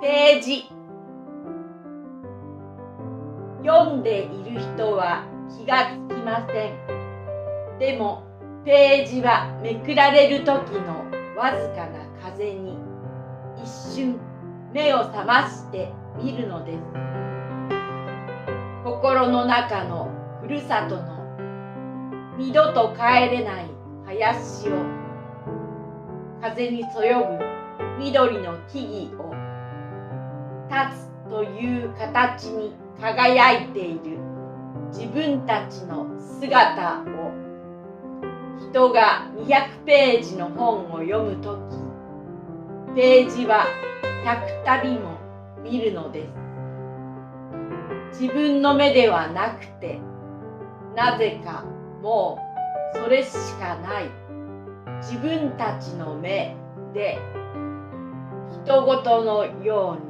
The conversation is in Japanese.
ページ。読んでいる人は気がつきません。でもページはめくられる時のわずかな風に一瞬目を覚まして見るのです。心の中のふるさとの二度と帰れない林を、風にそよぐ緑の木々を、立つという形に輝いている自分たちの姿を、人が200ページの本を読むとき、ページは100度も見るのです。自分の目ではなくて、なぜかもうそれしかない自分たちの目で、人ごとのように